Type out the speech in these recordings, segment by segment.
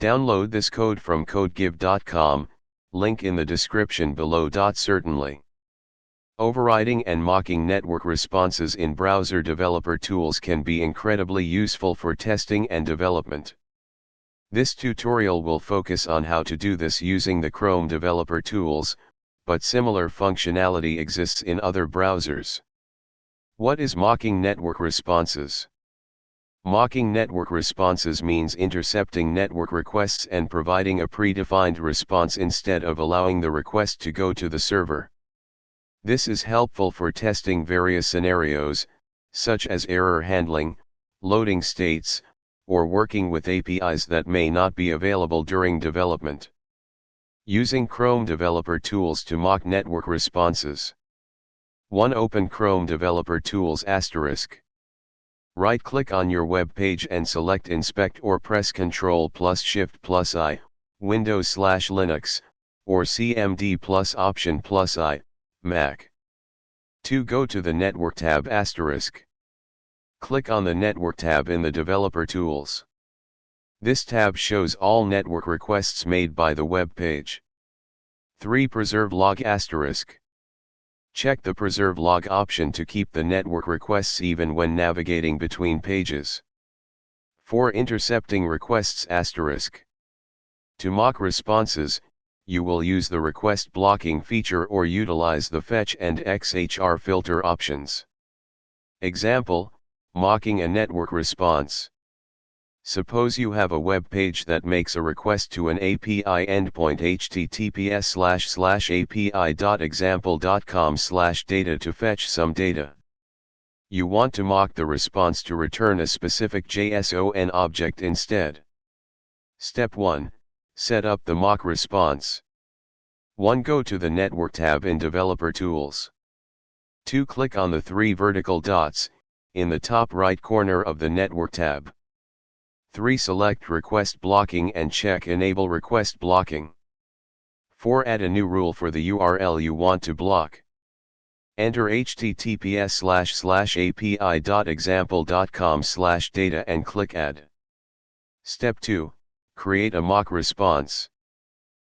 Download this code from codegive.com, link in the description below. Certainly. Overriding and mocking network responses in browser developer tools can be incredibly useful for testing and development. This tutorial will focus on how to do this using the Chrome developer tools, but similar functionality exists in other browsers. What is mocking network responses? Mocking network responses means intercepting network requests and providing a predefined response instead of allowing the request to go to the server. This is helpful for testing various scenarios, such as error handling, loading states, or working with APIs that may not be available during development. Using Chrome developer tools to mock network responses. 1. Open Chrome developer tools *. Right-click on your web page and select Inspect or press Ctrl plus Shift plus I, Windows/Linux, or CMD plus Option plus I, Mac. 2. Go to the Network tab *. Click on the Network tab in the Developer Tools. This tab shows all network requests made by the web page. 3. Preserve log *. Check the Preserve log option to keep the network requests even when navigating between pages. 4. Intercepting requests *. To mock responses, you will use the request blocking feature or utilize the fetch and XHR filter options. Example, mocking a network response. Suppose you have a web page that makes a request to an API endpoint https://api.example.com/data to fetch some data. You want to mock the response to return a specific JSON object instead. Step 1. Set up the mock response. 1. Go to the Network tab in Developer Tools. 2. Click on the 3 vertical dots in the top right corner of the Network tab. 3. Select Request Blocking and check Enable Request Blocking. 4. Add a new rule for the URL you want to block. Enter https://api.example.com/data and click Add. Step 2. Create a mock response.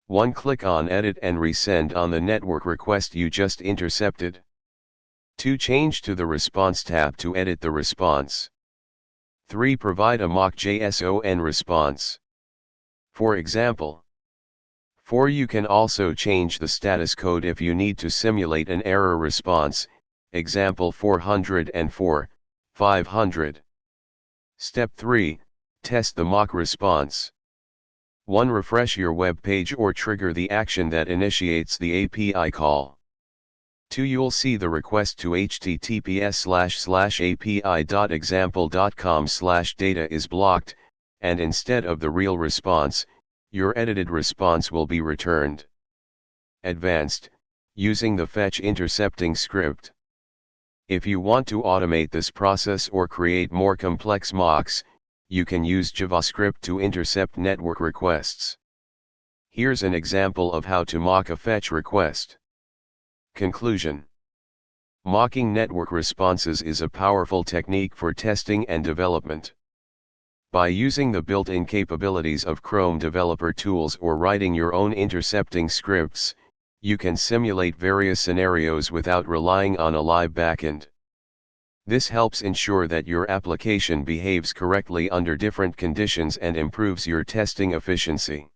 1. Click on Edit and resend on the network request you just intercepted. 2. Change to the Response tab to edit the response. 3. Provide a mock JSON response. For example. 4. You can also change the status code if you need to simulate an error response, example 404, 500. Step 3. Test the mock response. 1. Refresh your web page or trigger the action that initiates the API call. 2. You'll see the request to https://api.example.com/data is blocked, and instead of the real response, your edited response will be returned. Advanced, using the fetch intercepting script. If you want to automate this process or create more complex mocks, you can use JavaScript to intercept network requests. Here's an example of how to mock a fetch request. Conclusion. Mocking network responses is a powerful technique for testing and development. By using the built-in capabilities of Chrome developer tools or writing your own intercepting scripts, you can simulate various scenarios without relying on a live backend. This helps ensure that your application behaves correctly under different conditions and improves your testing efficiency.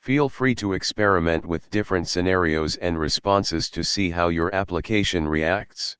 Feel free to experiment with different scenarios and responses to see how your application reacts.